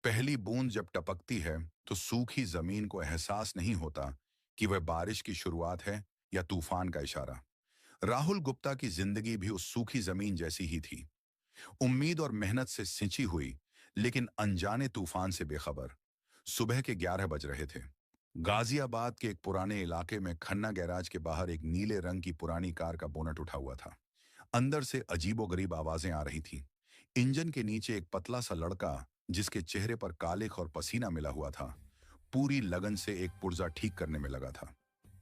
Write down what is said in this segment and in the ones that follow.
पहली बूंद जब टपकती है तो सूखी जमीन को एहसास नहीं होता कि वह बारिश की शुरुआत है या तूफान का इशारा। राहुल गुप्ता की जिंदगी भी उस सूखी जमीन जैसी ही थी। उम्मीद और मेहनत से सिंची हुई, लेकिन अनजाने तूफान से बेखबर। सुबह के 11 बज रहे थे। गाजियाबाद के एक पुराने इलाके में खन्ना गैराज के बाहर एक नीले रंग की पुरानी कार का बोनट उठा हुआ था। अंदर से अजीबोगरीब आवाजें आ रही थीं। इंजन के नीचे एक पतला सा लड़का, जिसके चेहरे पर कालिख और पसीना मिला हुआ था, पूरी लगन से एक पुर्जा ठीक करने में लगा था।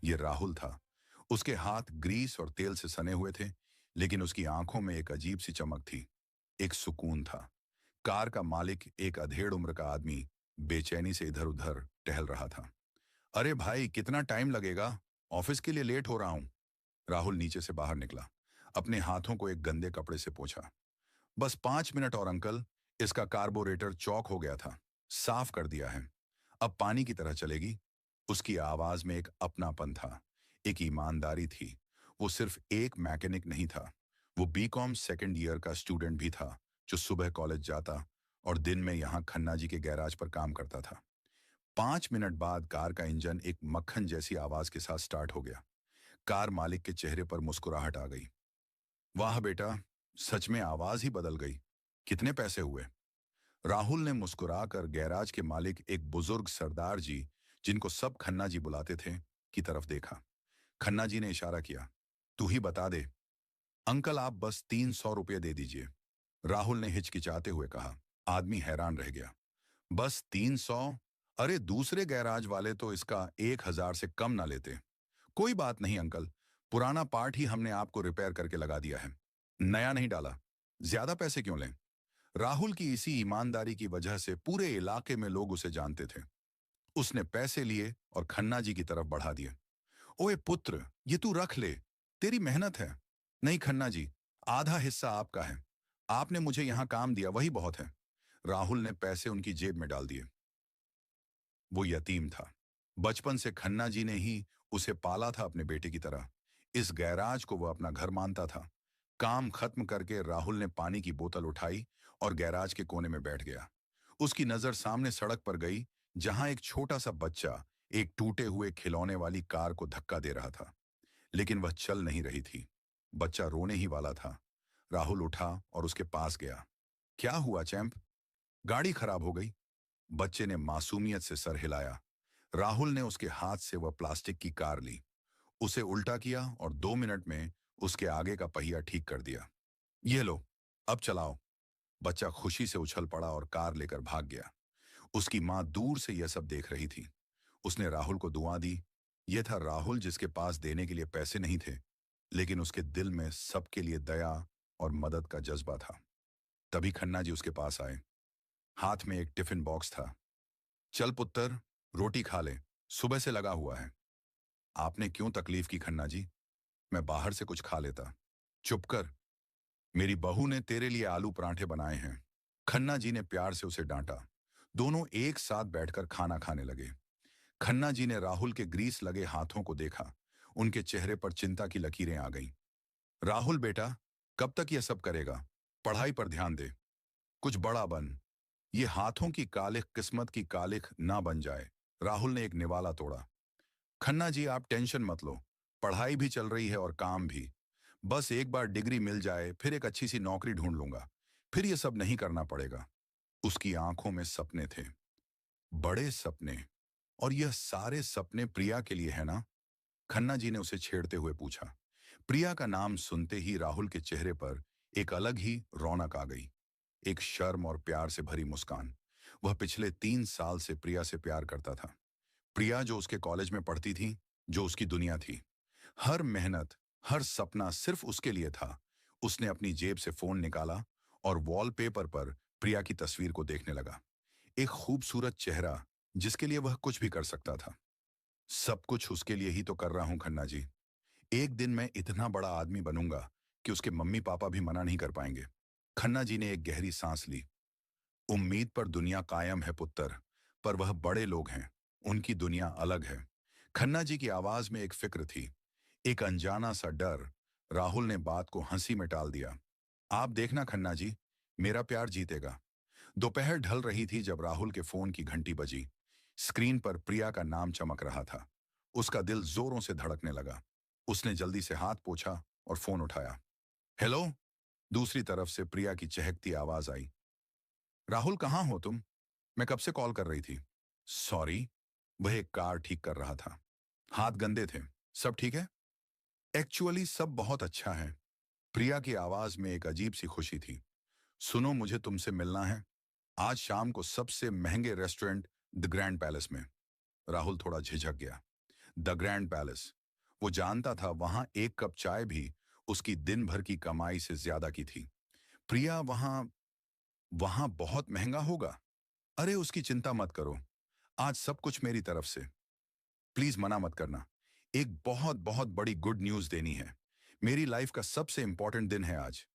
ये राहुल था। उसके हाथ ग्रीस और तेल से सने हुए थे, लेकिन उसकी आंखों में एक अजीब सी चमक थी। एक सुकून था। कार का मालिक, एक अधेड़ उम्र का आदमी, बेचैनी से इधर उधर टहल रहा था। अरे भाई, कितना टाइम लगेगा? ऑफिस के लिए लेट हो रहा हूं। राहुल नीचे से बाहर निकला। अपने हाथों को एक गंदे कपड़े से पोंछा। बस 5 मिनट और अंकल। इसका कार्बोरेटर चौक हो गया था। साफ कर दिया है। अब पानी की तरह चलेगी। उसकी आवाज में एक अपनापन था, एक ईमानदारी थी। वो सिर्फ एक मैकेनिक नहीं था। वो बीकॉम सेकंड ईयर का स्टूडेंट भी था, जो सुबह कॉलेज जाता और दिन में यहाँ खन्ना जी के गैराज पर काम करता था। 5 मिनट बाद कार का इंजन एक मक्खन जैसी आवाज के साथ स्टार्ट हो गया। कार मालिक के चेहरे पर मुस्कुराहट आ गई। वाह बेटा, सच में आवाज ही बदल गई। कितने पैसे हुए? राहुल ने मुस्कुराकर गैराज के मालिक, एक बुजुर्ग सरदार जी, जिनको सब खन्ना जी बुलाते थे, की तरफ देखा। खन्ना जी ने इशारा किया। तू ही बता दे। अंकल, आप बस 300 रुपये दे दीजिए। राहुल ने हिचकिचाते हुए कहा। आदमी हैरान रह गया। बस 300? अरे, दूसरे गैराज वाले तो इसका 1,000 से कम ना लेते। कोई बात नहीं अंकल, पुराना पार्ट ही हमने आपको रिपेयर करके लगा दिया है। नया नहीं डाला। ज्यादा पैसे क्यों लें? राहुल की इसी ईमानदारी की वजह से पूरे इलाके में लोग उसे जानते थे। उसने पैसे लिए और खन्ना जी की तरफ बढ़ा दिए। ओए पुत्र, ये तू रख ले। तेरी मेहनत है। नहीं खन्ना जी, आधा हिस्सा आपका है। आपने मुझे यहां काम दिया, वही बहुत है। राहुल ने पैसे उनकी जेब में डाल दिए। वो यतीम था। बचपन से खन्ना जी ने ही उसे पाला था अपने बेटे की तरह। इस गैराज को वो अपना घर मानता था। काम खत्म करके राहुल ने पानी की बोतल उठाई और गैराज के कोने में बैठ गया। उसकी नजर सामने सड़क पर गई, जहां एक छोटा सा बच्चा एक टूटे हुए खिलौने वाली कार को धक्का दे रहा था, लेकिन वह चल नहीं रही थी। बच्चा रोने ही वाला था। राहुल उठा और उसके पास गया। क्या हुआ चैंप? गाड़ी खराब हो गई। बच्चे ने मासूमियत से सर हिलाया। राहुल ने उसके हाथ से वह प्लास्टिक की कार ली, उसे उल्टा किया और 2 मिनट में उसके आगे का पहिया ठीक कर दिया। ये लो, अब चलाओ। बच्चा खुशी से उछल पड़ा और कार लेकर भाग गया। उसकी मां दूर से यह सब देख रही थी। उसने राहुल को दुआ दी। यह था राहुल, जिसके पास देने के लिए पैसे नहीं थे, लेकिन उसके दिल में सबके लिए दया और मदद का जज्बा था। तभी खन्ना जी उसके पास आए। हाथ में एक टिफिन बॉक्स था। चल पुत्र, रोटी खा ले, सुबह से लगा हुआ है। आपने क्यों तकलीफ की खन्ना जी? मैं बाहर से कुछ खा लेता। चुप कर। मेरी बहू ने तेरे लिए आलू पराठे बनाए हैं। खन्ना जी ने प्यार से उसे डांटा। दोनों एक साथ बैठकर खाना खाने लगे। खन्ना जी ने राहुल के ग्रीस लगे हाथों को देखा। उनके चेहरे पर चिंता की लकीरें आ गईं। राहुल बेटा, कब तक यह सब करेगा? पढ़ाई पर ध्यान दे। कुछ बड़ा बन। ये हाथों की कालिख किस्मत की कालिख ना बन जाए। राहुल ने एक निवाला तोड़ा। खन्ना जी, आप टेंशन मत लो। पढ़ाई भी चल रही है और काम भी। बस एक बार डिग्री मिल जाए, फिर एक अच्छी सी नौकरी ढूंढ लूंगा। फिर ये सब नहीं करना पड़ेगा। उसकी आंखों में सपने थे, बड़े सपने। और यह सारे सपने प्रिया के लिए है ना? खन्ना जी ने उसे छेड़ते हुए पूछा। प्रिया का नाम सुनते ही राहुल के चेहरे पर एक अलग ही रौनक आ गई। एक शर्म और प्यार से भरी मुस्कान। वह पिछले 3 साल से प्रिया से प्यार करता था। प्रिया जो उसके कॉलेज में पढ़ती थी, जो उसकी दुनिया थी। हर मेहनत, हर सपना सिर्फ उसके लिए था। उसने अपनी जेब से फोन निकाला और वॉलपेपर पर प्रिया की तस्वीर को देखने लगा। एक खूबसूरत चेहरा, जिसके लिए वह कुछ भी कर सकता था। सब कुछ उसके लिए ही तो कर रहा हूं खन्ना जी। एक दिन मैं इतना बड़ा आदमी बनूंगा कि उसके मम्मी पापा भी मना नहीं कर पाएंगे। खन्ना जी ने एक गहरी सांस ली। उम्मीद पर दुनिया कायम है पुत्र, पर वह बड़े लोग हैं। उनकी दुनिया अलग है। खन्ना जी की आवाज में एक फिक्र थी, एक अनजाना सा डर। राहुल ने बात को हंसी में टाल दिया। आप देखना खन्ना जी, मेरा प्यार जीतेगा। दोपहर ढल रही थी जब राहुल के फोन की घंटी बजी। स्क्रीन पर प्रिया का नाम चमक रहा था। उसका दिल जोरों से धड़कने लगा। उसने जल्दी से हाथ पोंछा और फोन उठाया। हेलो। दूसरी तरफ से प्रिया की चहकती आवाज आई। राहुल, कहाँ हो तुम? मैं कब से कॉल कर रही थी। सॉरी। वह एक कार ठीक कर रहा था। हाथ गंदे थे। सब ठीक है? एक्चुअली सब बहुत अच्छा है। प्रिया की आवाज में एक अजीब सी खुशी थी। सुनो, मुझे तुमसे मिलना है। आज शाम को सबसे महंगे रेस्टोरेंट द ग्रैंड पैलेस में। राहुल थोड़ा झिझक गया। The grand palace. वो जानता था वहां एक कप चाय भी उसकी दिन भर की कमाई से ज्यादा की थी। प्रिया, वहां वहां बहुत महंगा होगा। अरे उसकी चिंता मत करो। आज सब कुछ मेरी तरफ से। प्लीज मना मत करना। एक बहुत बहुत बड़ी गुड न्यूज देनी है। मेरी लाइफ का सबसे इंपॉर्टेंट दिन है आज।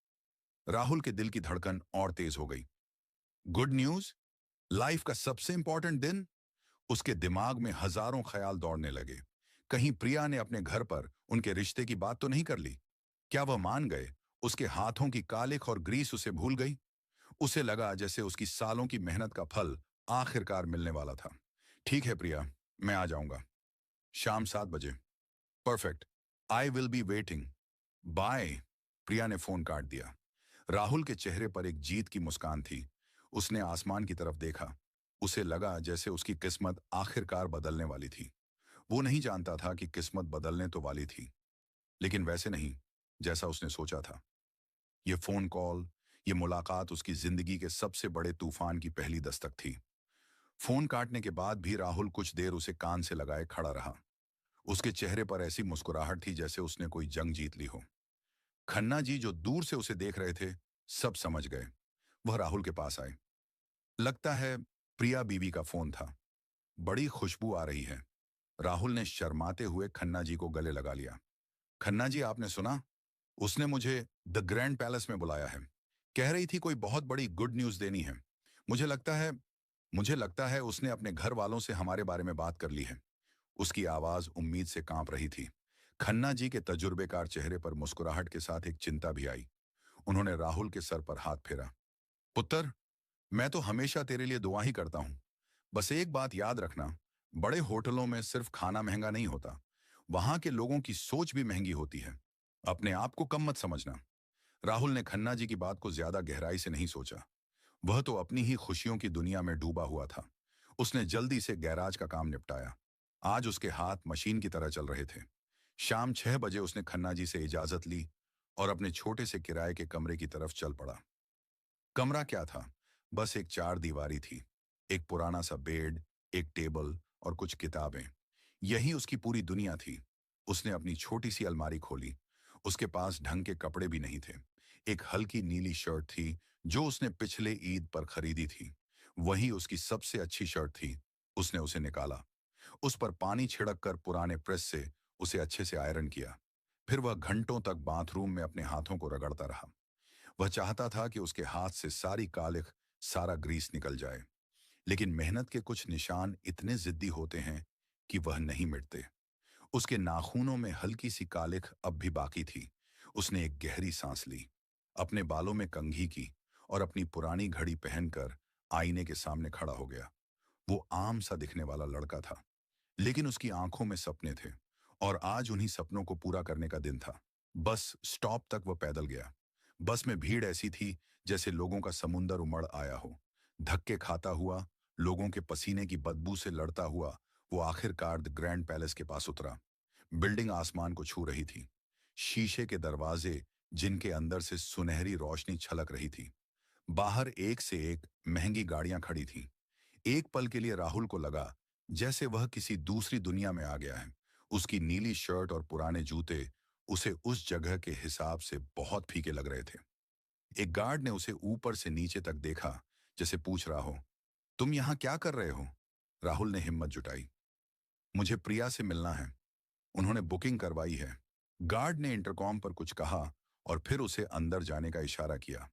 राहुल के दिल की धड़कन और तेज हो गई। Good news? लाइफ का सबसे इंपॉर्टेंट दिन? उसके दिमाग में हजारों ख्याल दौड़ने लगे। कहीं प्रिया ने अपने घर पर उनके रिश्ते की बात तो नहीं कर ली? क्या वह मान गए? उसके हाथों की कालिख और ग्रीस उसे भूल गई। उसे लगा जैसे उसकी सालों की मेहनत का फल आखिरकार मिलने वाला था। ठीक है प्रिया, मैं आ जाऊंगा। शाम 7 बजे। Perfect. I will be waiting. Bye. Priya ने फोन काट दिया। राहुल के चेहरे पर एक जीत की मुस्कान थी। उसने आसमान की तरफ देखा। उसे लगा जैसे उसकी किस्मत आखिरकार बदलने वाली थी। वो नहीं जानता था कि किस्मत बदलने तो वाली थी, लेकिन वैसे नहीं जैसा उसने सोचा था। ये फोन कॉल, ये मुलाकात उसकी जिंदगी के सबसे बड़े तूफान की पहली दस्तक थी। फोन काटने के बाद भी राहुल कुछ देर उसे कान से लगाए खड़ा रहा। उसके चेहरे पर ऐसी मुस्कुराहट थी जैसे उसने कोई जंग जीत ली हो। खन्ना जी जो दूर से उसे देख रहे थे, सब समझ गए। वह राहुल के पास आए। लगता है प्रिया बीवी का फोन था। बड़ी खुशबू आ रही है। राहुल ने शर्माते हुए खन्ना जी को गले लगा लिया। खन्ना जी, आपने सुना? उसने मुझे द ग्रैंड पैलेस में बुलाया है। कह रही थी कोई बहुत बड़ी गुड न्यूज देनी है। मुझे लगता है मुझे लगता है उसने अपने घर वालों से हमारे बारे में बात कर ली है। उसकी आवाज उम्मीद से कांप रही थी। खन्ना जी के तजुर्बेकार चेहरे पर मुस्कुराहट के साथ एक चिंता भी आई। उन्होंने राहुल के सर पर हाथ फेरा। पुत्र, मैं तो हमेशा तेरे लिए दुआ ही करता हूं। बस एक बात याद रखना, बड़े होटलों में सिर्फ खाना महंगा नहीं होता, वहां के लोगों की सोच भी महंगी होती है। अपने आप को कम मत समझना। राहुल ने खन्ना जी की बात को ज्यादा गहराई से नहीं सोचा। वह तो अपनी ही खुशियों की दुनिया में डूबा हुआ था। उसने जल्दी से गैराज का काम निपटाया। आज उसके हाथ मशीन की तरह चल रहे थे। शाम 6 बजे उसने खन्ना जी से इजाजत ली और अपने छोटे से किराए के कमरे की तरफ चल पड़ा। कमरा क्या था? बस एक चार दीवारी थी। एक पुराना सा बेड, एक टेबल और कुछ किताबें। यही उसकी पूरी दुनिया थी। उसने अपनी छोटी सी अलमारी खोली। उसके पास ढंग के कपड़े भी नहीं थे। एक हल्की नीली शर्ट थी जो उसने पिछले ईद पर खरीदी थी। वही उसकी सबसे अच्छी शर्ट थी। उसने उसे निकाला। उस पर पानी छिड़क कर पुराने प्रेस से उसे अच्छे से आयरन किया। फिर वह घंटों तक बाथरूम में अपने हाथों को रगड़ता रहा। वह चाहता था कि उसके हाथ से सारी कालिख, सारा ग्रीस निकल जाए। लेकिन मेहनत के कुछ निशान इतने जिद्दी होते हैं कि वह नहीं मिटते। उसके नाखूनों में हल्की सी कालिख अब भी बाकी थी। उसने एक गहरी सांस ली, अपने बालों में कंघी की और अपनी पुरानी घड़ी पहनकर आईने के सामने खड़ा हो गया। वो आम सा दिखने वाला लड़का था, लेकिन उसकी आंखों में सपने थे और आज उन्हीं सपनों को पूरा करने का दिन था। बस स्टॉप तक वो पैदल गया। बस में भीड़ ऐसी थी जैसे लोगों का समुंदर उमड़ आया हो। धक्के खाता हुआ, लोगों के पसीने की बदबू से लड़ता हुआ, वो आखिरकार द ग्रैंड पैलेस के पास उतरा। बिल्डिंग आसमान को छू रही थी। शीशे के दरवाजे जिनके अंदर से सुनहरी रोशनी छलक रही थी। बाहर एक से एक महंगी गाड़ियां खड़ी थीं। एक पल के लिए राहुल को लगा जैसे वह किसी दूसरी दुनिया में आ गया है। उसकी नीली शर्ट और पुराने जूते उसे उस जगह के हिसाब से बहुत फीके लग रहे थे। एक गार्ड ने उसे ऊपर से नीचे तक देखा, जैसे पूछ रहा हो, तुम यहां क्या कर रहे हो? राहुल ने हिम्मत जुटाई। मुझे प्रिया से मिलना है। उन्होंने बुकिंग करवाई है। गार्ड ने इंटरकॉम पर कुछ कहा और फिर उसे अंदर जाने का इशारा किया।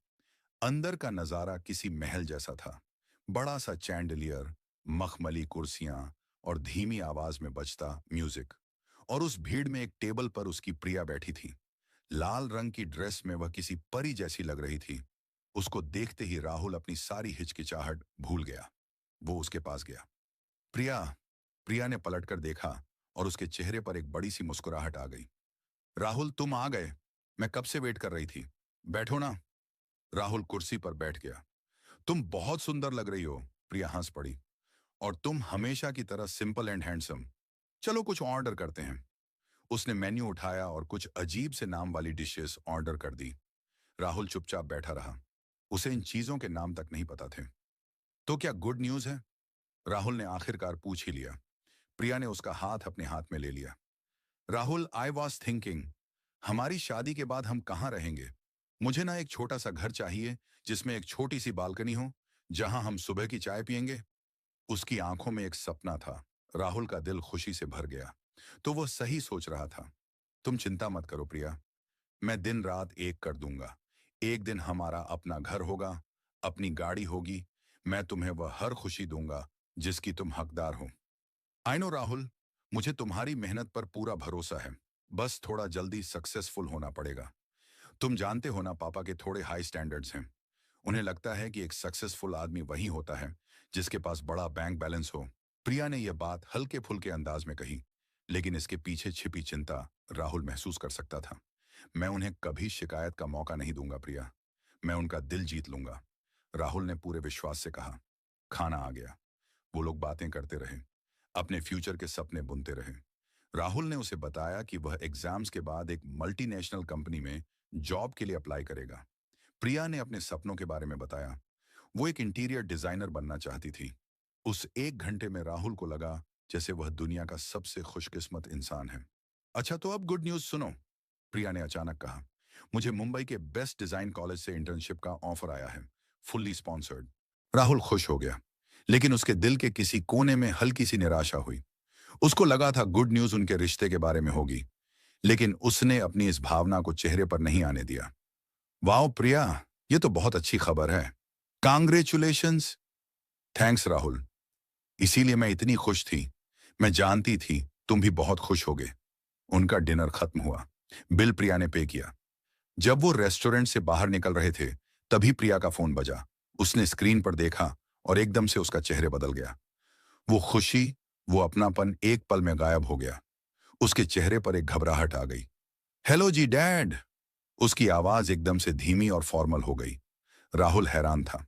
अंदर का नजारा किसी महल जैसा था। बड़ा सा चैंडलियर, मखमली कुर्सियां और धीमी आवाज में बजता म्यूजिक। और उस भीड़ में एक टेबल पर उसकी प्रिया बैठी थी। लाल रंग की ड्रेस में वह किसी परी जैसी लग रही थी। उसको देखते ही राहुल अपनी सारी हिचकिचाहट भूल गया। वो उसके पास गया। प्रिया। प्रिया ने पलटकर देखा और उसके चेहरे पर एक बड़ी सी मुस्कुराहट आ गई। राहुल, तुम आ गए। मैं कब से वेट कर रही थी। बैठो ना। राहुल कुर्सी पर बैठ गया। तुम बहुत सुंदर लग रही हो। प्रिया हंस पड़ी। और तुम हमेशा की तरह सिंपल एंड हैंडसम। चलो कुछ ऑर्डर करते हैं। उसने मेन्यू उठाया और कुछ अजीब से नाम वाली डिशेस ऑर्डर कर दी। राहुल चुपचाप बैठा रहा। उसे इन चीजों के नाम तक नहीं पता थे। तो क्या गुड न्यूज है? राहुल ने आखिरकार पूछ ही लिया। प्रिया ने उसका हाथ अपने हाथ में ले लिया। राहुल, आई वॉज थिंकिंग, हमारी शादी के बाद हम कहाँ रहेंगे? मुझे ना एक छोटा सा घर चाहिए जिसमें एक छोटी सी बालकनी हो, जहां हम सुबह की चाय पियेंगे। उसकी आंखों में एक सपना था। राहुल का दिल खुशी से भर गया। तो वो सही सोच रहा था। तुम चिंता मत करो प्रिया, मैं दिन रात एक कर दूंगा। एक दिन हमारा अपना घर होगा, अपनी गाड़ी होगी। मैं तुम्हें वह हर खुशी दूंगा जिसकी तुम हकदार हो। आई नो राहुल, मुझे तुम्हारी मेहनत पर पूरा भरोसा है। बस थोड़ा जल्दी सक्सेसफुल होना पड़ेगा। तुम जानते हो ना, पापा के थोड़े हाई स्टैंडर्ड्स हैं। उन्हें लगता है कि एक सक्सेसफुल आदमी वही होता है जिसके पास बड़ा बैंक बैलेंस हो। प्रिया ने यह बात हल्के फुल्के अंदाज में कही, लेकिन इसके पीछे छिपी चिंता राहुल महसूस कर सकता था। मैं उन्हें कभी शिकायत का मौका नहीं दूंगा प्रिया। मैं उनका दिल जीत लूंगा। राहुल ने पूरे विश्वास से कहा। खाना आ गया। वो लोग बातें करते रहे, अपने फ्यूचर के सपने बुनते रहे। राहुल ने उसे बताया कि वह एग्जाम्स के बाद एक मल्टीनेशनल कंपनी में जॉब के लिए अप्लाई करेगा। प्रिया ने अपने सपनों के बारे में बताया। वो एक इंटीरियर डिजाइनर बनना चाहती थी। उस एक घंटे में राहुल को लगा जैसे वह दुनिया का सबसे खुशकिस्मत इंसान है। अच्छा, तो अब गुड न्यूज सुनो, प्रिया ने अचानक कहा। मुझे मुंबई के बेस्ट डिजाइन कॉलेज से इंटर्नशिप का ऑफर आया है, फुल्ली स्पॉन्सर्ड। राहुल खुश हो गया, लेकिन उसके दिल के किसी कोने में हल्की सी निराशा हुई। उसको लगा था गुड न्यूज उनके रिश्ते के बारे में होगी, लेकिन उसने अपनी इस भावना को चेहरे पर नहीं आने दिया। वाओ प्रिया, ये तो बहुत अच्छी खबर है। कांग्रेचुलेशंस। थैंक्स राहुल। इसीलिए मैं इतनी खुश थी। मैं जानती थी तुम भी बहुत खुश होगे। उनका डिनर खत्म हुआ। बिल प्रिया ने पे किया। जब वो रेस्टोरेंट से बाहर निकल रहे थे, तभी प्रिया का फोन बजा। उसने स्क्रीन पर देखा और एकदम से उसका चेहरे बदल गया। वो खुशी, वो अपनापन एक पल में गायब हो गया। उसके चेहरे पर एक घबराहट आ गई। हेलो जी डैड। उसकी आवाज एकदम से धीमी और फॉर्मल हो गई। राहुल हैरान था।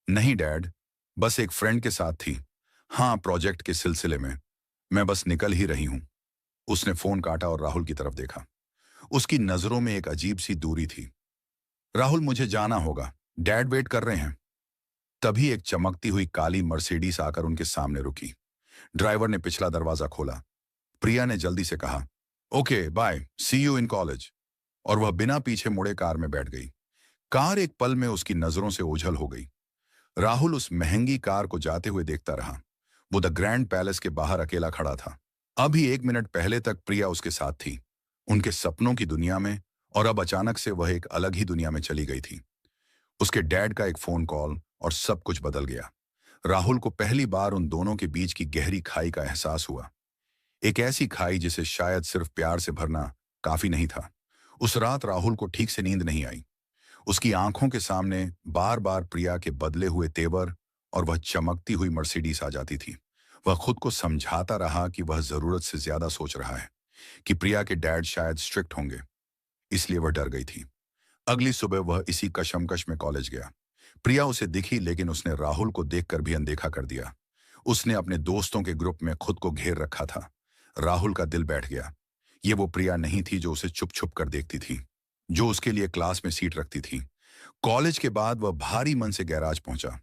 नहीं डैड, बस एक फ्रेंड के साथ थी। हाँ, प्रोजेक्ट के सिलसिले में। मैं बस निकल ही रही हूं। उसने फोन काटा और राहुल की तरफ देखा। उसकी नजरों में एक अजीब सी दूरी थी। राहुल, मुझे जाना होगा, डैड वेट कर रहे हैं। तभी एक चमकती हुई काली मर्सिडीज आकर उनके सामने रुकी। ड्राइवर ने पिछला दरवाजा खोला। प्रिया ने जल्दी से कहा, okay bye, see you in college. और वह बिना पीछे मुड़े कार में बैठ गई। कार एक पल में उसकी नजरों से ओझल हो गई। राहुल उस महंगी कार को जाते हुए देखता रहा। वो द ग्रैंड पैलेस के बाहर अकेला खड़ा था। अभी एक मिनट पहले तक प्रिया उसके साथ थी, उनके सपनों की दुनिया में, और अब अचानक से वह एक अलग ही दुनिया में चली गई थी। उसके डैड का एक फोन कॉल और सब कुछ बदल गया। राहुल को पहली बार उन दोनों के बीच की गहरी खाई का एहसास हुआ। एक ऐसी खाई जिसे शायद सिर्फ प्यार से भरना काफी नहीं था। उस रात राहुल को ठीक से नींद नहीं आई। उसकी आंखों के सामने बार बार प्रिया के बदले हुए तेवर और वह चमकती हुई मर्सिडीज आ जाती थी। वह खुद को समझाता रहा कि वह जरूरत से ज्यादा सोच रहा है, कि प्रिया के डैड शायद स्ट्रिक्ट होंगे, इसलिए वह डर गई थी। अगली सुबह वह इसी कशमकश में कॉलेज गया। प्रिया उसे दिखी, लेकिन उसने राहुल को देखकर भी अनदेखा कर दिया। उसने अपने दोस्तों के ग्रुप में खुद को घेर रखा था। राहुल का दिल बैठ गया। ये वो प्रिया नहीं थी जो उसे चुप छुप कर देखती थी, जो उसके लिए क्लास में सीट रखती थी। कॉलेज के बाद वह भारी मन से गैराज पहुंचा।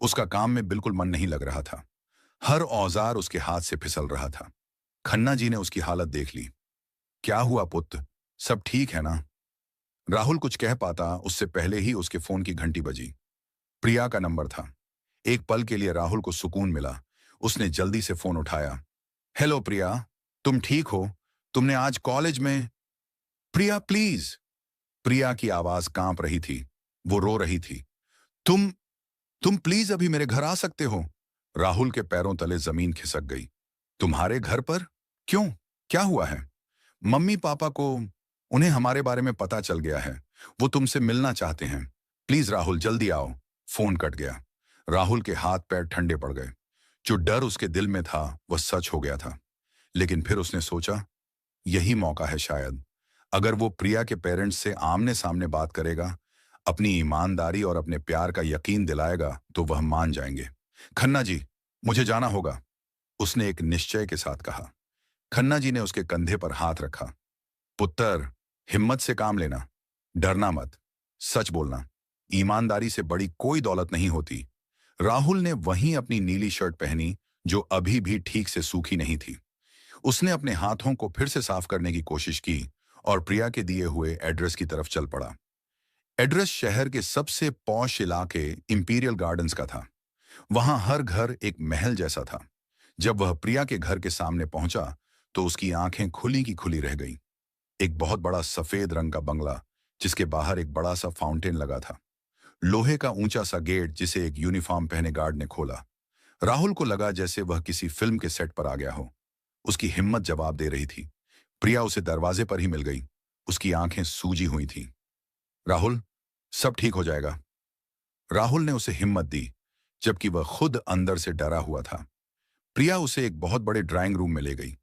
उसका काम में बिल्कुल मन नहीं लग रहा था। हर औजार उसके हाथ से फिसल रहा था। खन्ना जी ने उसकी हालत देख ली। क्या हुआ पुत्र, सब ठीक है ना? राहुल कुछ कह पाता उससे पहले ही उसके फोन की घंटी बजी। प्रिया का नंबर था। एक पल के लिए राहुल को सुकून मिला। उसने जल्दी से फोन उठाया। हेलो प्रिया, तुम ठीक हो? तुमने आज कॉलेज में? प्रिया प्लीज। प्रिया की आवाज कांप रही थी। वो रो रही थी। तुम तुम प्लीज अभी मेरे घर आ सकते हो? राहुल के पैरों तले जमीन खिसक गई। तुम्हारे घर पर? क्यों? क्या हुआ है? मम्मी पापा को, उन्हें हमारे बारे में पता चल गया है। वो तुमसे मिलना चाहते हैं। प्लीज राहुल जल्दी आओ। फोन कट गया। राहुल के हाथ पैर ठंडे पड़ गए। जो डर उसके दिल में था वह सच हो गया था। लेकिन फिर उसने सोचा, यही मौका है शायद। अगर वो प्रिया के पेरेंट्स से आमने सामने बात करेगा, अपनी ईमानदारी और अपने प्यार का यकीन दिलाएगा, तो वह मान जाएंगे। खन्ना जी, मुझे जाना होगा, उसने एक निश्चय के साथ कहा। खन्ना जी ने उसके कंधे पर हाथ रखा। पुत्र, हिम्मत से काम लेना, डरना मत, सच बोलना। ईमानदारी से बड़ी कोई दौलत नहीं होती। राहुल ने वहीं अपनी नीली शर्ट पहनी, जो अभी भी ठीक से सूखी नहीं थी। उसने अपने हाथों को फिर से साफ करने की कोशिश की और प्रिया के दिए हुए एड्रेस की तरफ चल पड़ा। एड्रेस शहर के सबसे पॉश इलाके इंपीरियल गार्डन्स का था। वहां हर घर एक महल जैसा था। जब वह प्रिया के घर के सामने पहुंचा तो उसकी आंखें खुली की खुली रह गईं। एक बहुत बड़ा सफेद रंग का बंगला, जिसके बाहर एक बड़ा सा फाउंटेन लगा था। लोहे का ऊंचा सा गेट, जिसे एक यूनिफॉर्म पहने गार्ड ने खोला। राहुल को लगा जैसे वह किसी फिल्म के सेट पर आ गया हो। उसकी हिम्मत जवाब दे रही थी। प्रिया उसे दरवाजे पर ही मिल गई। उसकी आंखें सूजी हुई थीं। राहुल, सब ठीक हो जाएगा। राहुल ने उसे हिम्मत दी, जबकि वह खुद अंदर से डरा हुआ था। प्रिया उसे एक बहुत बड़े ड्राइंग रूम में ले गई।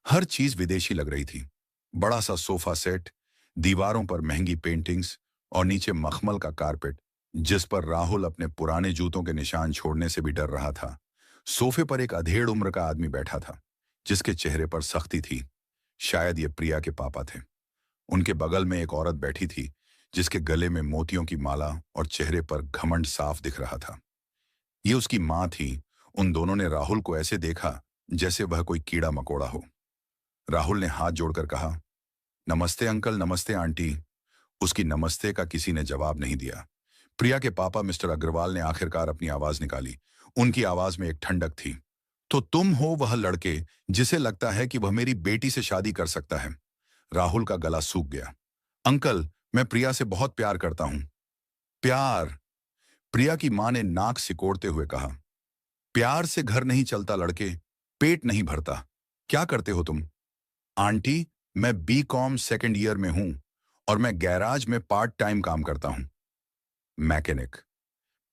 हर चीज विदेशी लग रही थी। बड़ा सा सोफा सेट, दीवारों पर महंगी पेंटिंग्स और नीचे मखमल का कारपेट, जिस पर राहुल अपने पुराने जूतों के निशान छोड़ने से भी डर रहा था। सोफे पर एक अधेड़ उम्र का आदमी बैठा था, जिसके चेहरे पर सख्ती थी। शायद ये प्रिया के पापा थे। उनके बगल में एक औरत बैठी थी, जिसके गले में मोतियों की माला और चेहरे पर घमंड साफ दिख रहा था। ये उसकी माँ थी। उन दोनों ने राहुल को ऐसे देखा जैसे वह कोई कीड़ा मकोड़ा हो। राहुल ने हाथ जोड़कर कहा, नमस्ते अंकल, नमस्ते आंटी। उसकी नमस्ते का किसी ने जवाब नहीं दिया। प्रिया के पापा मिस्टर अग्रवाल ने आखिरकार अपनी आवाज निकाली। उनकी आवाज में एक ठंडक थी। तो तुम हो वह लड़के जिसे लगता है कि वह मेरी बेटी से शादी कर सकता है। राहुल का गला सूख गया। अंकल, मैं प्रिया से बहुत प्यार करता हूं। प्यार? प्रिया की मां ने नाक सिकोड़ते हुए कहा। प्यार से घर नहीं चलता लड़के, पेट नहीं भरता। क्या करते हो तुम? आंटी, मैं बी.कॉम सेकेंड ईयर में हूं और मैं गैराज में पार्ट टाइम काम करता हूं। मैकेनिक?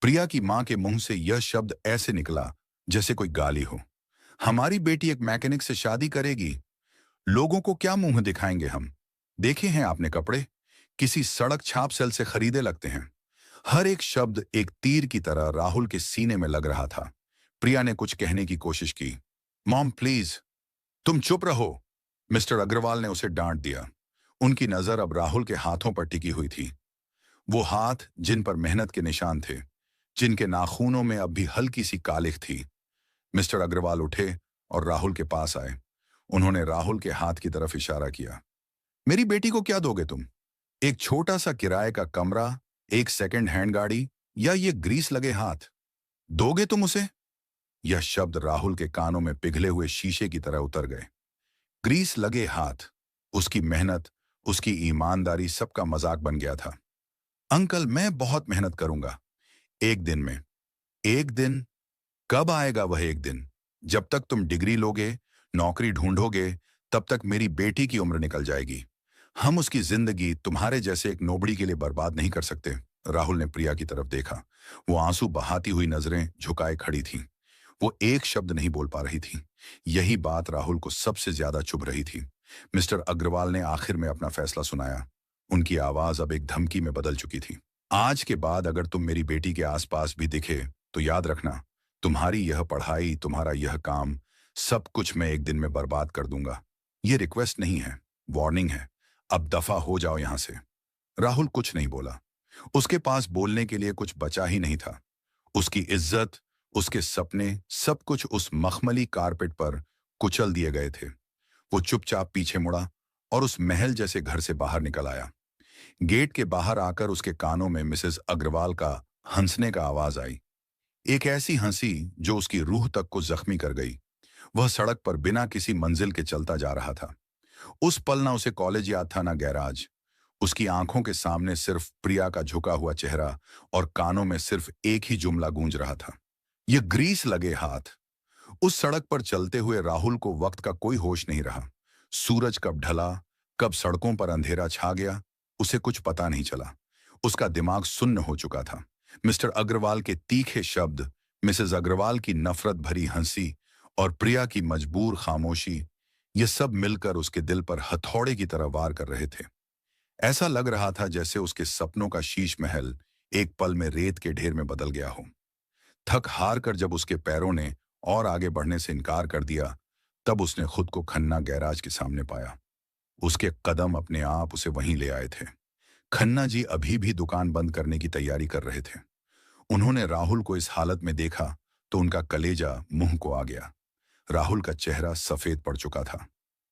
प्रिया की मां के मुंह से यह शब्द ऐसे निकला जैसे कोई गाली हो। हमारी बेटी एक मैकेनिक से शादी करेगी? लोगों को क्या मुंह दिखाएंगे हम? देखे हैं आपने कपड़े? किसी सड़क छाप सेल से खरीदे लगते हैं। हर एक शब्द एक तीर की तरह राहुल के सीने में लग रहा था। प्रिया ने कुछ कहने की कोशिश की। मॉम प्लीज, तुम चुप रहो, मिस्टर अग्रवाल ने उसे डांट दिया। उनकी नजर अब राहुल के हाथों पर टिकी हुई थी। वो हाथ जिन पर मेहनत के निशान थे, जिनके नाखूनों में अब भी हल्की सी कालिख थी। मिस्टर अग्रवाल उठे और राहुल के पास आए। उन्होंने राहुल के हाथ की तरफ इशारा किया। मेरी बेटी को क्या दोगे तुम? एक छोटा सा किराए का कमरा, एक सेकंड हैंड गाड़ी, या ये ग्रीस लगे हाथ? दोगे तुम उसे? यह शब्द राहुल के कानों में पिघले हुए शीशे की तरह उतर गए। ग्रीस लगे हाथ, उसकी मेहनत, उसकी ईमानदारी, सबका मजाक बन गया था। अंकल, मैं बहुत मेहनत करूंगा। एक दिन में। एक दिन? कब आएगा वह एक दिन? जब तक तुम डिग्री लोगे, नौकरी ढूंढोगे, तब तक मेरी बेटी की उम्र निकल जाएगी। हम उसकी जिंदगी तुम्हारे जैसे एक नोबड़ी के लिए बर्बाद नहीं कर सकते। राहुल ने प्रिया की तरफ देखा। वो आंसू बहाती हुई नजरें झुकाए खड़ी थीं। वो एक शब्द नहीं बोल पा रही थी। यही बात राहुल को सबसे ज्यादा चुभ रही थी। मिस्टर अग्रवाल ने आखिर में अपना फैसला सुनाया। उनकी आवाज अब एक धमकी में बदल चुकी थी। आज के बाद अगर तुम मेरी बेटी के आसपास भी दिखे तो याद रखना, तुम्हारी यह पढ़ाई, तुम्हारा यह काम, सब कुछ मैं एक दिन में बर्बाद कर दूंगा। ये रिक्वेस्ट नहीं है, वार्निंग है। अब दफा हो जाओ यहां से। राहुल कुछ नहीं बोला। उसके पास बोलने के लिए कुछ बचा ही नहीं था। उसकी इज्जत, उसके सपने, सब कुछ उस मखमली कारपेट पर कुचल दिए गए थे। वो चुपचाप पीछे मुड़ा और उस महल जैसे घर से बाहर निकल आया। गेट के बाहर आकर उसके कानों में मिसेस अग्रवाल का हंसने का आवाज आई। एक ऐसी हंसी जो उसकी रूह तक को जख्मी कर गई। वह सड़क पर बिना किसी मंजिल के चलता जा रहा था। उस पल ना उसे कॉलेज याद था, ना गैराज। उसकी आंखों के सामने सिर्फ प्रिया का झुका हुआ चेहरा और कानों में सिर्फ एक ही जुमला गूंज रहा था। ये ग्रीस लगे हाथ। उस सड़क पर चलते हुए राहुल को वक्त का कोई होश नहीं रहा। सूरज कब ढला, कब सड़कों पर अंधेरा छा गया, उसे कुछ पता नहीं चला। उसका दिमाग सुन्न हो चुका था। मिस्टर अग्रवाल के तीखे शब्द, मिसेस अग्रवाल की नफरत भरी हंसी और प्रिया की मजबूर खामोशी, ये सब मिलकर उसके दिल पर हथौड़े की तरह वार कर रहे थे। ऐसा लग रहा था जैसे उसके सपनों का शीश महल एक पल में रेत के ढेर में बदल गया हो। थक हार कर जब उसके पैरों ने और आगे बढ़ने से इनकार कर दिया, तब उसने खुद को खन्ना गैराज के सामने पाया। उसके कदम अपने आप उसे वहीं ले आए थे। खन्ना जी अभी भी दुकान बंद करने की तैयारी कर रहे थे। उन्होंने राहुल को इस हालत में देखा तो उनका कलेजा मुंह को आ गया। राहुल का चेहरा सफेद पड़ चुका था,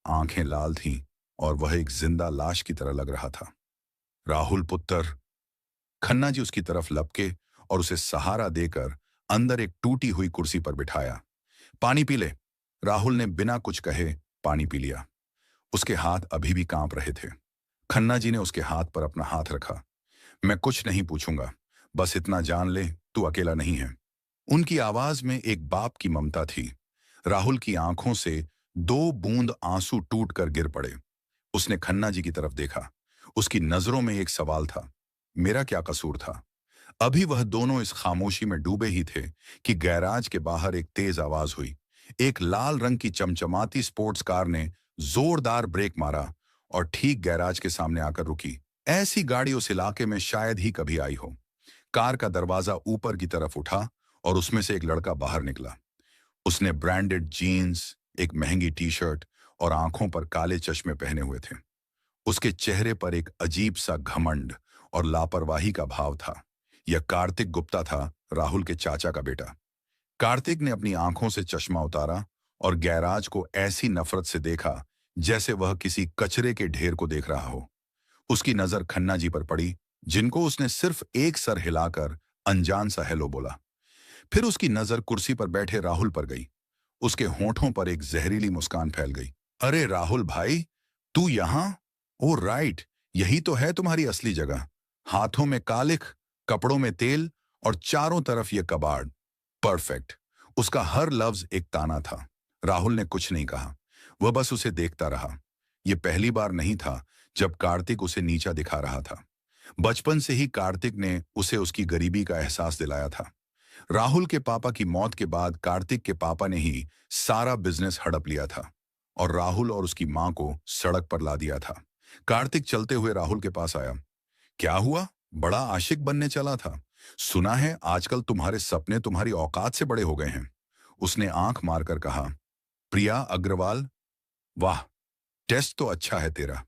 आंखें लाल थीं और वह एक जिंदा लाश की तरह लग रहा था। राहुल पुत्र, खन्ना जी उसकी तरफ लपके और उसे सहारा देकर अंदर एक टूटी हुई कुर्सी पर बिठाया। पानी पी ले। राहुल ने बिना कुछ कहे पानी पी लिया। उसके हाथ अभी भी कांप रहे थे। खन्ना जी ने उसके हाथ पर अपना हाथ रखा। मैं कुछ नहीं पूछूंगा, बस इतना जान ले, तू अकेला नहीं है। उनकी आवाज में एक बाप की ममता थी। राहुल की आंखों से दो बूंद आंसू टूटकर गिर पड़े। उसने खन्ना जी की तरफ देखा। उसकी नजरों में एक सवाल था, मेरा क्या कसूर था? अभी वह दोनों इस खामोशी में डूबे ही थे कि गैराज के बाहर एक तेज आवाज हुई। एक लाल रंग की चमचमाती स्पोर्ट्स कार ने जोरदार ब्रेक मारा और ठीक गैराज के सामने आकर रुकी। ऐसी गाड़ी उस इलाके में शायद ही कभी आई हो। कार का दरवाजा ऊपर की तरफ उठा और उसमें से एक लड़का बाहर निकला। उसने ब्रांडेड जीन्स, एक महंगी टी शर्ट और आंखों पर काले चश्मे पहने हुए थे। उसके चेहरे पर एक अजीब सा घमंड और लापरवाही का भाव था। यह कार्तिक गुप्ता था, राहुल के चाचा का बेटा। कार्तिक ने अपनी आंखों से चश्मा उतारा और गैराज को ऐसी नफरत से देखा जैसे वह किसी कचरे के ढेर को देख रहा हो। उसकी नजर खन्ना जी पर पड़ी, जिनको उसने सिर्फ एक सर हिलाकर अनजान सा हेलो बोला। फिर उसकी नजर कुर्सी पर बैठे राहुल पर गई। उसके होठों पर एक जहरीली मुस्कान फैल गई। अरे राहुल भाई, तू यहां? ओ राइट, यही तो है तुम्हारी असली जगह। हाथों में कालिख, कपड़ों में तेल और चारों तरफ ये कबाड़। परफेक्ट। उसका हर लफ्ज एक ताना था। राहुल ने कुछ नहीं कहा। वह बस उसे देखता रहा। यह पहली बार नहीं था जब कार्तिक उसे नीचा दिखा रहा था। बचपन से ही कार्तिक ने उसे उसकी गरीबी का एहसास दिलाया था। राहुल के पापा की मौत के बाद कार्तिक के पापा ने ही सारा बिजनेस हड़प लिया था और राहुल और उसकी मां को सड़क पर ला दिया था। कार्तिक चलते हुए राहुल के पास आया। क्या हुआ? बड़ा आशिक बनने चला था। सुना है आजकल तुम्हारे सपने तुम्हारी औकात से बड़े हो गए हैं। उसने आंख मारकर कहा। प्रिया अग्रवाल, वाह, टेस्ट तो अच्छा है तेरा,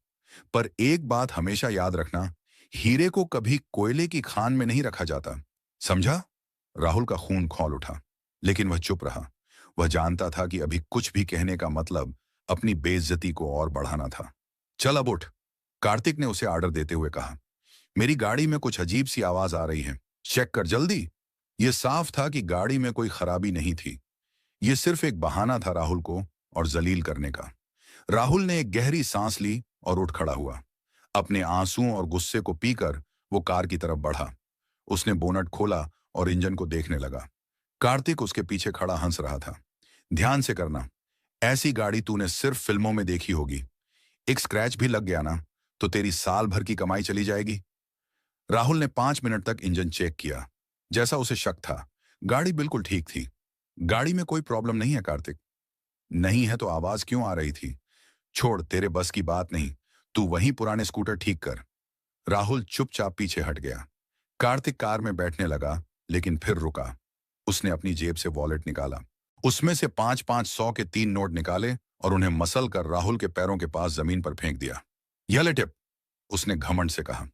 पर एक बात हमेशा याद रखना, हीरे को कभी कोयले की खान में नहीं रखा जाता, समझा? राहुल का खून खौल उठा, लेकिन वह चुप रहा। वह जानता था कि अभी कुछ भी कहने का मतलब अपनी बेइज्जती को और बढ़ाना था। चल अब उठ, कार्तिक ने उसे आर्डर देते हुए कहा। मेरी गाड़ी में कुछ अजीब सी आवाज आ रही है, चेक कर जल्दी। यह साफ था कि गाड़ी में कोई खराबी नहीं थी। यह सिर्फ एक बहाना था राहुल को और जलील करने का। राहुल ने एक गहरी सांस ली और उठ खड़ा हुआ। अपने आंसुओं और गुस्से को पीकर वो कार की तरफ बढ़ा। उसने बोनट खोला और इंजन को देखने लगा। कार्तिक उसके पीछे खड़ा हंस रहा था। ध्यान से करना, ऐसी गाड़ी तूने सिर्फ फिल्मों में देखी होगी। एक स्क्रैच भी लग गया ना तो तेरी साल भर की कमाई चली जाएगी। राहुल ने 5 मिनट तक इंजन चेक किया। जैसा उसे शक था, गाड़ी बिल्कुल ठीक थी। गाड़ी में कोई प्रॉब्लम नहीं है कार्तिक। नहीं है तो आवाज क्यों आ रही थी? छोड़, तेरे बस की बात नहीं, तू वहीं पुराने स्कूटर ठीक कर। राहुल चुपचाप पीछे हट गया। कार्तिक कार में बैठने लगा, लेकिन फिर रुका। उसने अपनी जेब से वॉलेट निकाला। उसमें से 5-5 100 के 3 नोट निकाले और उन्हें मसल कर राहुल के पैरों के पास जमीन पर फेंक दिया। यह ले टिप, उसने घमंड से कहा।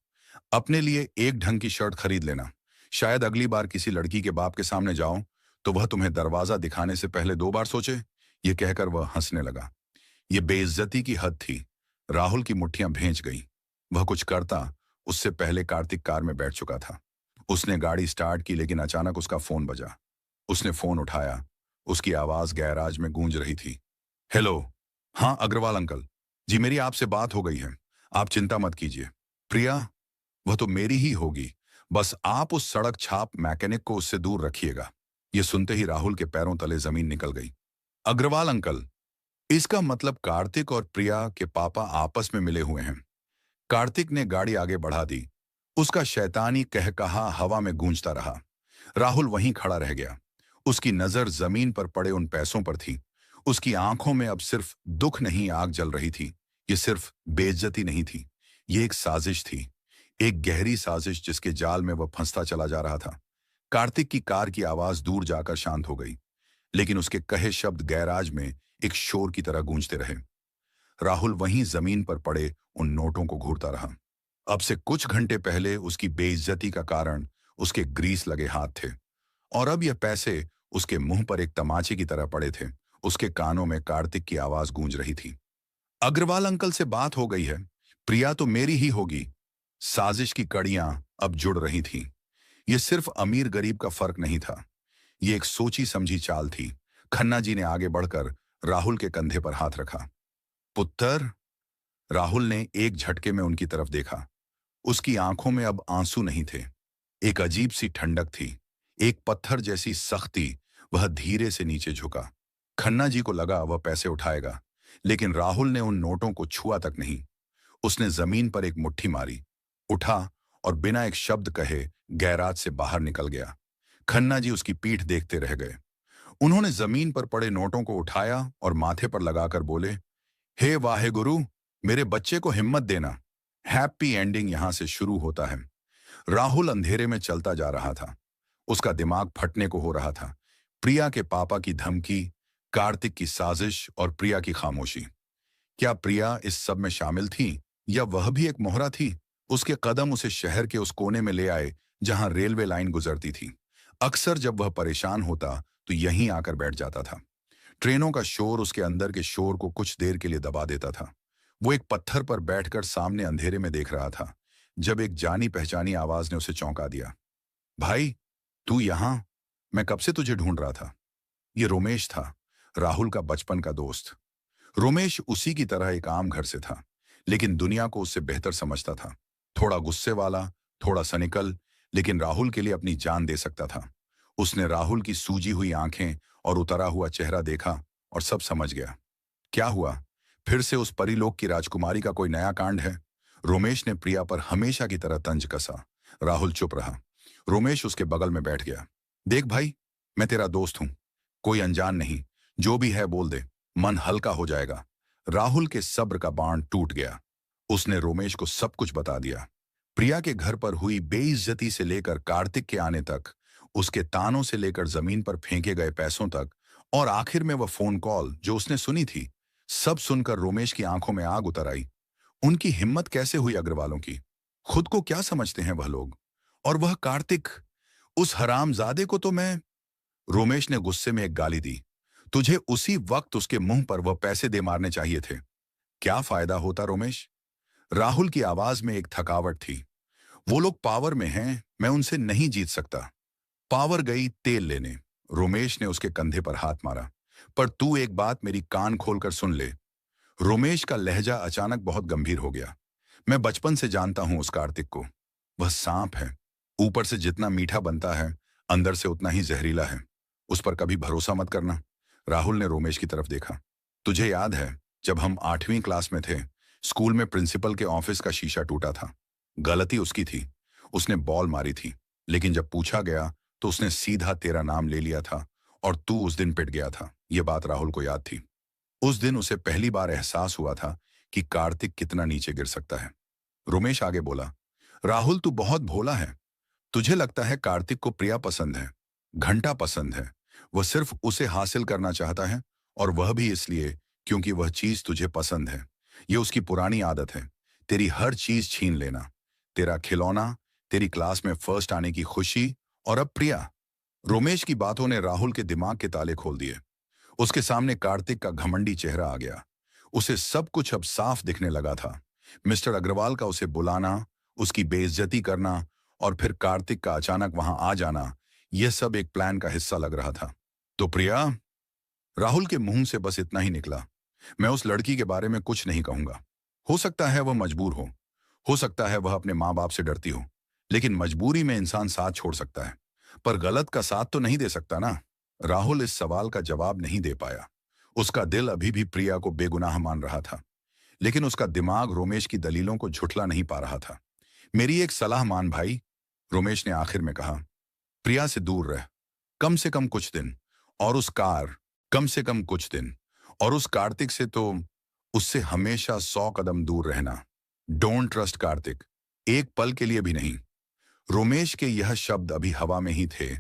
अपने लिए एक ढंग की शर्ट खरीद लेना। शायद अगली बार किसी लड़की के बाप के सामने जाओ तो वह तुम्हें दरवाजा दिखाने से पहले 2 बार सोचे। यह कहकर वह हंसने लगा। यह बेइज्जती की हद थी। राहुल की मुट्ठियां भींच गईं। वह कुछ करता उससे पहले कार्तिक कार में बैठ चुका था। उसने गाड़ी स्टार्ट की, लेकिन अचानक उसका फोन बजा। उसने फोन उठाया। उसकी आवाज गैराज में गूंज रही थी। हेलो। हाँ अग्रवाल अंकल जी, मेरी आपसे बात हो गई है। आप चिंता मत कीजिए। प्रिया, वह तो मेरी ही होगी, बस आप उस सड़क छाप मैकेनिक को उससे दूर रखिएगा। यह सुनते ही राहुल के पैरों तले जमीन निकल गई। अग्रवाल अंकल, इसका मतलब कार्तिक और प्रिया के पापा आपस में मिले हुए हैं। कार्तिक ने गाड़ी आगे बढ़ा दी। उसका शैतानी कहकहा हवा में गूंजता रहा। राहुल वहीं खड़ा रह गया। उसकी नजर जमीन पर पड़े उन पैसों पर थी। उसकी आंखों में अब सिर्फ दुख नहीं आग जल रही थी। ये सिर्फ बेइज्जती नहीं थी। ये एक साजिश थी। एक गहरी साजिश जिसके जाल में वह फंसता चला जा रहा था। कार्तिक की कार की आवाज दूर जाकर शांत हो गई, लेकिन उसके कहे शब्द गैराज में एक शोर की तरह गूंजते रहे। राहुल वहीं जमीन पर पड़े उन नोटों को घूरता रहा। अब से कुछ घंटे पहले उसकी बेइज्जती का कारण उसके ग्रीस लगे हाथ थे, और अब ये पैसे उसके मुंह पर एक तमाचे की तरह पड़े थे। उसके कानों में कार्तिक की आवाज गूंज रही थी। अग्रवाल अंकल से बात हो गई है। प्रिया तो मेरी ही होगी। साजिश की कड़ियां अब जुड़ रही थीं। ये सिर्फ अमीर गरीब का फर्क नहीं था। ये एक सोची समझी चाल थी। खन्ना जी ने आगे बढ़कर राहुल के कंधे पर हाथ रखा। पुत्र। राहुल ने एक झटके में उनकी तरफ देखा। उसकी आंखों में अब आंसू नहीं थे। एक अजीब सी ठंडक थी, एक पत्थर जैसी सख्ती। वह धीरे से नीचे झुका। खन्ना जी को लगा वह पैसे उठाएगा, लेकिन राहुल ने उन नोटों को छुआ तक नहीं। उसने जमीन पर एक मुट्ठी मारी, उठा और बिना एक शब्द कहे गैराज से बाहर निकल गया। खन्ना जी उसकी पीठ देखते रह गए। उन्होंने जमीन पर पड़े नोटों को उठाया और माथे पर लगाकर बोले, हे वाहे गुरु, मेरे बच्चे को हिम्मत देना। हैप्पी एंडिंग यहां से शुरू होता है। राहुल अंधेरे में चलता जा रहा था। उसका दिमाग फटने को हो रहा था। प्रिया के पापा की धमकी, कार्तिक की साजिश और प्रिया की खामोशी। क्या प्रिया इस सब में शामिल थी, या वह भी एक मोहरा थी? उसके कदम उसे शहर के उस कोने में ले आए जहां रेलवे लाइन गुजरती थी। अक्सर जब वह परेशान होता तो यहीं आकर बैठ जाता था। ट्रेनों का शोर उसके अंदर के शोर को कुछ देर के लिए दबा देता था। वो एक पत्थर पर बैठकर सामने अंधेरे में देख रहा था, जब एक जानी पहचानी आवाज ने उसे चौंका दिया। भाई, तू यहां? मैं कब से तुझे ढूंढ रहा था। ये रोमेश था, राहुल का बचपन का दोस्त। रोमेश उसी की तरह एक आम घर से था, लेकिन दुनिया को उससे बेहतर समझता था। थोड़ा गुस्से वाला, थोड़ा सनिकल, लेकिन राहुल के लिए अपनी जान दे सकता था। उसने राहुल की सूजी हुई आंखें और उतरा हुआ चेहरा देखा और सब समझ गया। क्या हुआ? फिर से उस परीलोक की राजकुमारी का कोई नया कांड है? रोमेश ने प्रिया पर हमेशा की तरह तंज कसा। राहुल चुप रहा। रोमेश उसके बगल में बैठ गया। देख भाई, मैं तेरा दोस्त हूं, कोई अनजान नहीं। जो भी है बोल दे, मन हल्का हो जाएगा। राहुल के सब्र का बाण टूट गया। उसने रोमेश को सब कुछ बता दिया। प्रिया के घर पर हुई बेइज्जती से लेकर कार्तिक के आने तक, उसके तानों से लेकर जमीन पर फेंके गए पैसों तक, और आखिर में वह फोन कॉल जो उसने सुनी थी। सब सुनकर रोमेश की आंखों में आग उतर आई। उनकी हिम्मत कैसे हुई अग्रवालों की? खुद को क्या समझते हैं वह लोग? और वह कार्तिक, उस हरामजादे को तो मैं। रोमेश ने गुस्से में एक गाली दी। तुझे उसी वक्त उसके मुंह पर वह पैसे दे मारने चाहिए थे। क्या फायदा होता रोमेश? राहुल की आवाज में एक थकावट थी। वो लोग पावर में हैं, मैं उनसे नहीं जीत सकता। पावर गई तेल लेने। रोमेश ने उसके कंधे पर हाथ मारा। पर तू एक बात मेरी कान खोलकर सुन ले। रोमेश का लहजा अचानक बहुत गंभीर हो गया। मैं बचपन से जानता हूं उस कार्तिक को। वह सांप है। ऊपर से जितना मीठा बनता है, अंदर से उतना ही जहरीला है। उस पर कभी भरोसा मत करना। राहुल ने रोमेश की तरफ देखा। तुझे याद है, जब हम 8वीं क्लास में थे, स्कूल में प्रिंसिपल के ऑफिस का शीशा टूटा था। गलती उसकी थी। उसने बॉल मारी थी, लेकिन जब पूछा गया तो उसने सीधा तेरा नाम ले लिया था, और तू उस दिन पिट गया था। यह बात राहुल को याद थी। उस दिन उसे पहली बार एहसास हुआ था कि कार्तिक कितना नीचे गिर सकता है। रोमेश आगे बोला, राहुल तू बहुत भोला है। तुझे लगता है कार्तिक को प्रिया पसंद है, घंटा पसंद है। वह सिर्फ उसे हासिल करना चाहता है, और वह भी इसलिए क्योंकि वह चीज तुझे पसंद है। यह उसकी पुरानी आदत है, तेरी हर चीज छीन लेना। तेरा खिलौना, तेरी क्लास में फर्स्ट आने की खुशी, और अब प्रिया। रोमेश की बातों ने राहुल के दिमाग के ताले खोल दिए। उसके सामने कार्तिक का घमंडी चेहरा आ गया। उसे सब कुछ अब साफ दिखने लगा था। मिस्टर अग्रवाल का उसे बुलाना, उसकी बेइज्जती करना, और फिर कार्तिक का अचानक वहां आ जाना, यह सब एक प्लान का हिस्सा लग रहा था। तो प्रिया? राहुल के मुंह से बस इतना ही निकला। मैं उस लड़की के बारे में कुछ नहीं कहूंगा। हो सकता है वह मजबूर हो सकता है वह अपने माँ बाप से डरती हो, लेकिन मजबूरी में इंसान साथ छोड़ सकता है, पर गलत का साथ तो नहीं दे सकता ना। राहुल इस सवाल का जवाब नहीं दे पाया। उसका दिल अभी भी प्रिया को बेगुनाह मान रहा था, लेकिन उसका दिमाग रोमेश की दलीलों को झुठला नहीं पा रहा था। मेरी एक सलाह मान भाई, रोमेश ने आखिर में कहा। प्रिया से दूर रह, कम से कम कुछ दिन। और उस कार कम से कम कुछ दिन। और उस कार्तिक से तो उससे हमेशा 100 कदम दूर रहना। डोंट ट्रस्ट कार्तिक, एक पल के लिए भी नहीं। रोमेश के यह शब्द अभी हवा में ही थे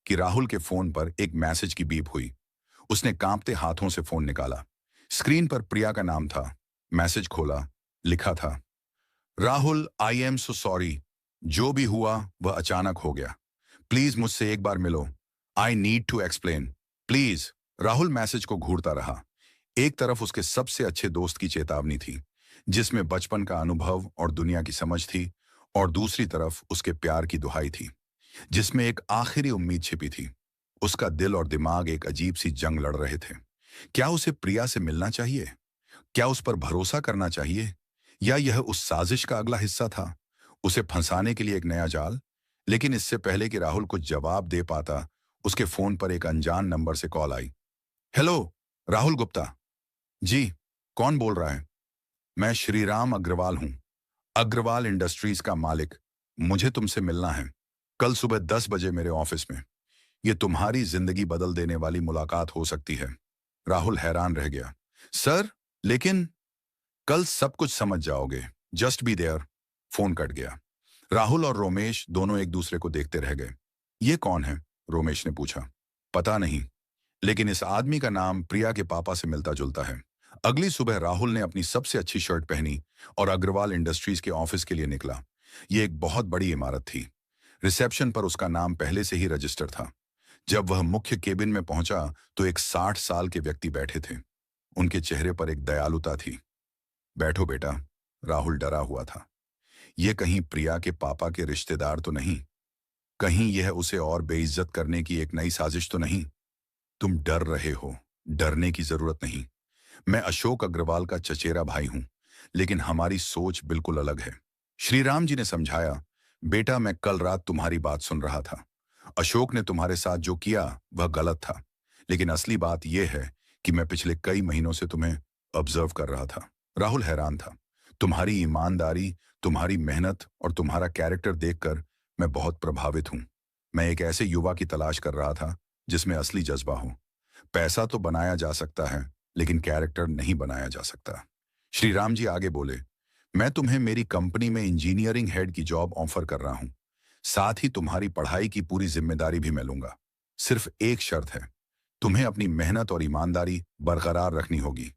कि राहुल के फोन पर एक मैसेज की बीप हुई। उसने कांपते हाथों से फोन निकाला। स्क्रीन पर प्रिया का नाम था। मैसेज खोला। लिखा था, Rahul, I am so sorry. जो भी हुआ वह अचानक हो गया। प्लीज मुझसे एक बार मिलो। I need to explain. Please. Rahul message को घूरता रहा। एक तरफ उसके सबसे अच्छे दोस्त की चेतावनी थी, जिसमें बचपन का अनुभव और दुनिया की समझ थी, और दूसरी तरफ उसके प्यार की दुहाई थी, जिसमें एक आखिरी उम्मीद छिपी थी। उसका दिल और दिमाग एक अजीब सी जंग लड़ रहे थे। क्या उसे प्रिया से मिलना चाहिए? क्या उस पर भरोसा करना चाहिए? या यह उस साजिश का अगला हिस्सा था, उसे फंसाने के लिए एक नया जाल? लेकिन इससे पहले कि राहुल कुछ जवाब दे पाता, उसके फोन पर एक अनजान नंबर से कॉल आई। हेलो, राहुल गुप्ता। जी, कौन बोल रहा है? मैं श्रीराम अग्रवाल हूं, अग्रवाल इंडस्ट्रीज का मालिक। मुझे तुमसे मिलना है, कल सुबह 10 बजे मेरे ऑफिस में। ये तुम्हारी जिंदगी बदल देने वाली मुलाकात हो सकती है। राहुल हैरान रह गया। सर, लेकिन कल सब कुछ समझ जाओगे। Just be there. Phone cut गया। राहुल और रोमेश दोनों एक दूसरे को देखते रह गए। ये कौन है? रोमेश ने पूछा। पता नहीं, लेकिन इस आदमी का नाम प्रिया के पापा से मिलता जुलता है। अगली सुबह राहुल ने अपनी सबसे अच्छी शर्ट पहनी और अग्रवाल इंडस्ट्रीज के ऑफिस के लिए निकला। ये एक बहुत बड़ी इमारत थी। रिसेप्शन पर उसका नाम पहले से ही रजिस्टर था। जब वह मुख्य केबिन में पहुंचा तो एक 60 साल के व्यक्ति बैठे थे। उनके चेहरे पर एक दयालुता थी। बैठो बेटा। राहुल डरा हुआ था। ये कहीं प्रिया के पापा के रिश्तेदार तो नहीं? कहीं यह उसे और बेइज्जत करने की एक नई साजिश तो नहीं? तुम डर रहे हो। डरने की जरूरत नहीं। मैं अशोक अग्रवाल का चचेरा भाई हूं, लेकिन हमारी सोच बिल्कुल अलग है। श्रीराम जी ने समझाया। बेटा, मैं कल रात तुम्हारी बात सुन रहा था। अशोक ने तुम्हारे साथ जो किया वह गलत था, लेकिन असली बात यह है कि मैं पिछले कई महीनों से तुम्हें ऑब्जर्व कर रहा था। राहुल हैरान था। तुम्हारी ईमानदारी, तुम्हारी मेहनत और तुम्हारा कैरेक्टर देखकर मैं बहुत प्रभावित हूं। मैं एक ऐसे युवा की तलाश कर रहा था जिसमें असली जज्बा हो। पैसा तो बनाया जा सकता है, लेकिन कैरेक्टर नहीं बनाया जा सकता। श्री राम जी आगे बोले, मैं तुम्हें मेरी कंपनी में इंजीनियरिंग हेड की जॉब ऑफर कर रहा हूं। साथ ही तुम्हारी पढ़ाई की पूरी जिम्मेदारी भी मैं लूंगा। सिर्फ एक शर्त है, तुम्हें अपनी मेहनत और ईमानदारी बरकरार रखनी होगी।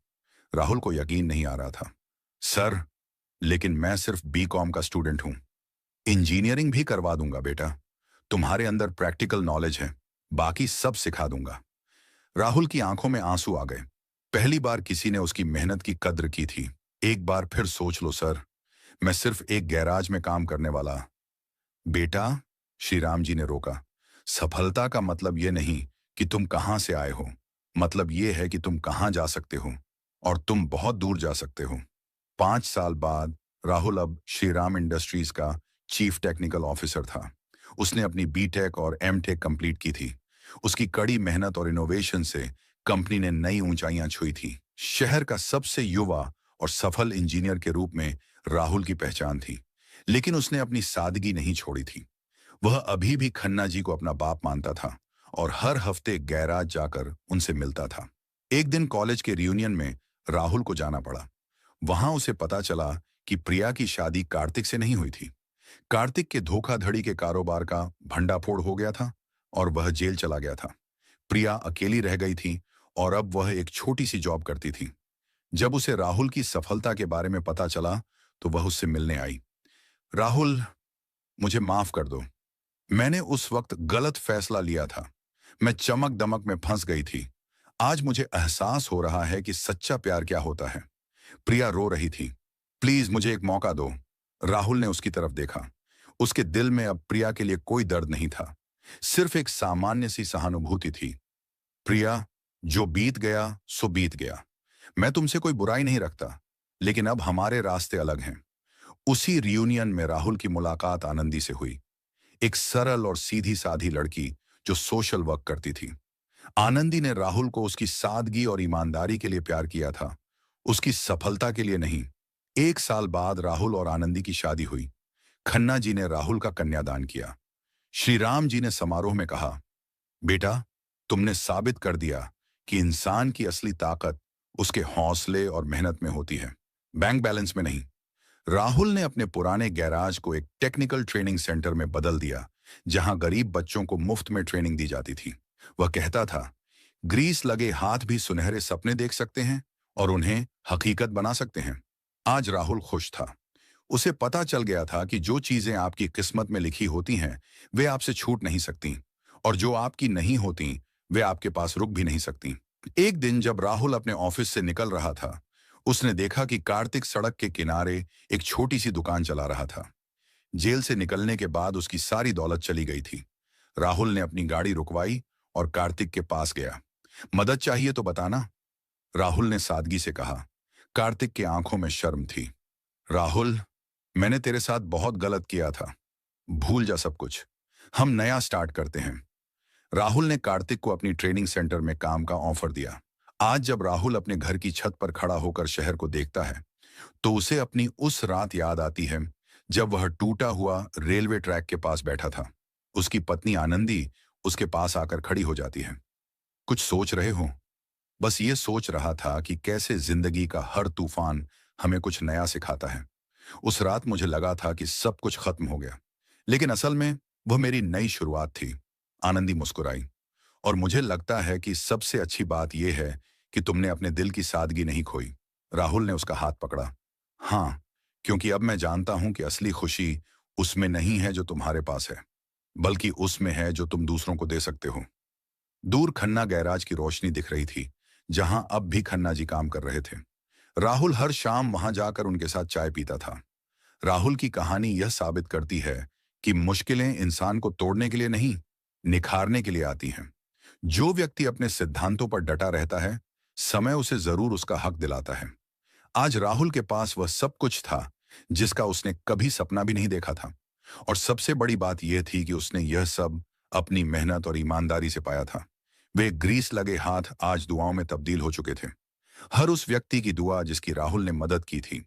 राहुल को यकीन नहीं आ रहा था। सर, लेकिन मैं सिर्फ बीकॉम का स्टूडेंट हूं। इंजीनियरिंग भी करवा दूंगा बेटा। तुम्हारे अंदर प्रैक्टिकल नॉलेज है, बाकी सब सिखा दूंगा। राहुल की आंखों में आंसू आ गए। पहली बार किसी ने उसकी मेहनत की कद्र की थी। एक बार फिर सोच लो सर, मैं सिर्फ एक गैराज में काम करने वाला। बेटा, श्री राम जी ने रोका। सफलता का मतलब यह नहीं कि तुम कहां से आए हो। मतलब यह है कि तुम कहां जा सकते हो, और तुम बहुत दूर जा सकते हो। 5 साल बाद राहुल अब श्रीराम इंडस्ट्रीज का चीफ टेक्निकल ऑफिसर था। उसने अपनी बीटेक और एमटेक कंप्लीट की थी। उसकी कड़ी मेहनत और इनोवेशन से कंपनी ने नई ऊंचाइयां छुई थी। शहर का सबसे युवा और सफल इंजीनियर के रूप में राहुल की पहचान थी। लेकिन उसने अपनी सादगी नहीं छोड़ी थी। वह अभी भी खन्ना जी को अपना बाप मानता था और हर हफ्ते गैराज जाकर उनसे मिलता था। एक दिन कॉलेज के रियूनियन में राहुल को जाना पड़ा। वहां उसे पता चला कि प्रिया की शादी कार्तिक से नहीं हुई थी। कार्तिक के धोखाधड़ी के कारोबार का भंडाफोड़ हो गया था और वह जेल चला गया था। प्रिया अकेली रह गई थी और अब वह एक छोटी सी जॉब करती थी। जब उसे राहुल की सफलता के बारे में पता चला तो वह उससे मिलने आई। राहुल, मुझे माफ कर दो। मैंने उस वक्त गलत फैसला लिया था। मैं चमक दमक में फंस गई थी। आज मुझे एहसास हो रहा है कि सच्चा प्यार क्या होता है। प्रिया रो रही थी। प्लीज मुझे एक मौका दो। राहुल ने उसकी तरफ देखा। उसके दिल में अब प्रिया के लिए कोई दर्द नहीं था, सिर्फ एक सामान्य सी सहानुभूति थी। प्रिया, जो बीत गया सो बीत गया। मैं तुमसे कोई बुराई नहीं रखता, लेकिन अब हमारे रास्ते अलग हैं। उसी रियूनियन में राहुल की मुलाकात आनंदी से हुई। एक सरल और सीधी साधी लड़की जो सोशल वर्क करती थी। आनंदी ने राहुल को उसकी सादगी और ईमानदारी के लिए प्यार किया था, उसकी सफलता के लिए नहीं। 1 साल बाद राहुल और आनंदी की शादी हुई। खन्ना जी ने राहुल का कन्यादान किया। श्री राम जी ने समारोह में कहा, बेटा, तुमने साबित कर दिया कि इंसान की असली ताकत उसके हौसले और मेहनत में होती है, बैंक बैलेंस में नहीं। राहुल ने अपने पुराने गैराज को एक टेक्निकल ट्रेनिंग सेंटर में बदल दिया, जहां गरीब बच्चों को मुफ्त में ट्रेनिंग दी जाती थी। वह कहता था, ग्रीस लगे हाथ भी सुनहरे सपने देख सकते हैं और उन्हें हकीकत बना सकते हैं। आज राहुल खुश था। उसे पता चल गया था कि जो चीजें आपकी किस्मत में लिखी होती हैं, वे आपसे छूट नहीं सकती, और जो आपकी नहीं होती, वे आपके पास रुक भी नहीं सकती। एक दिन जब राहुल अपने ऑफिस से निकल रहा था, उसने देखा कि कार्तिक सड़क के किनारे एक छोटी सी दुकान चला रहा था। जेल से निकलने के बाद उसकी सारी दौलत चली गई थी। राहुल ने अपनी गाड़ी रुकवाई और कार्तिक के पास गया। मदद चाहिए तो बताना, राहुल ने सादगी से कहा। कार्तिक की आंखों में शर्म थी। राहुल, मैंने तेरे साथ बहुत गलत किया था। भूल जा सब कुछ। हम नया स्टार्ट करते हैं। राहुल ने कार्तिक को अपनी ट्रेनिंग सेंटर में काम का ऑफर दिया। आज जब राहुल अपने घर की छत पर खड़ा होकर शहर को देखता है, तो उसे अपनी उस रात याद आती है जब वह टूटा हुआ रेलवे ट्रैक के पास बैठा था। उसकी पत्नी आनंदी उसके पास आकर खड़ी हो जाती है। कुछ सोच रहे हो? बस ये सोच रहा था कि कैसे जिंदगी का हर तूफान हमें कुछ नया सिखाता है। उस रात मुझे लगा था कि सब कुछ खत्म हो गया, लेकिन असल में वह मेरी नई शुरुआत थी। आनंदी मुस्कुराई। और मुझे लगता है कि सबसे अच्छी बात यह है कि तुमने अपने दिल की सादगी नहीं खोई। राहुल ने उसका हाथ पकड़ा। हाँ, क्योंकि अब मैं जानता हूं कि असली खुशी उसमें नहीं है जो तुम्हारे पास है, बल्कि उसमें है जो तुम दूसरों को दे सकते हो। दूर खन्ना गैराज की रोशनी दिख रही थी, जहां अब भी खन्ना जी काम कर रहे थे। राहुल हर शाम वहां जाकर उनके साथ चाय पीता था। राहुल की कहानी यह साबित करती है कि मुश्किलें इंसान को तोड़ने के लिए नहीं, निखारने के लिए आती हैं। जो व्यक्ति अपने सिद्धांतों पर डटा रहता है, समय उसे जरूर उसका हक दिलाता है। आज राहुल के पास वह सब कुछ था जिसका उसने कभी सपना भी नहीं देखा था। और सबसे बड़ी बात यह थी कि उसने यह सब अपनी मेहनत और ईमानदारी से पाया था। वे ग्रीस लगे हाथ आज दुआओं में तब्दील हो चुके थे। हर उस व्यक्ति की दुआ जिसकी राहुल ने मदद की थी,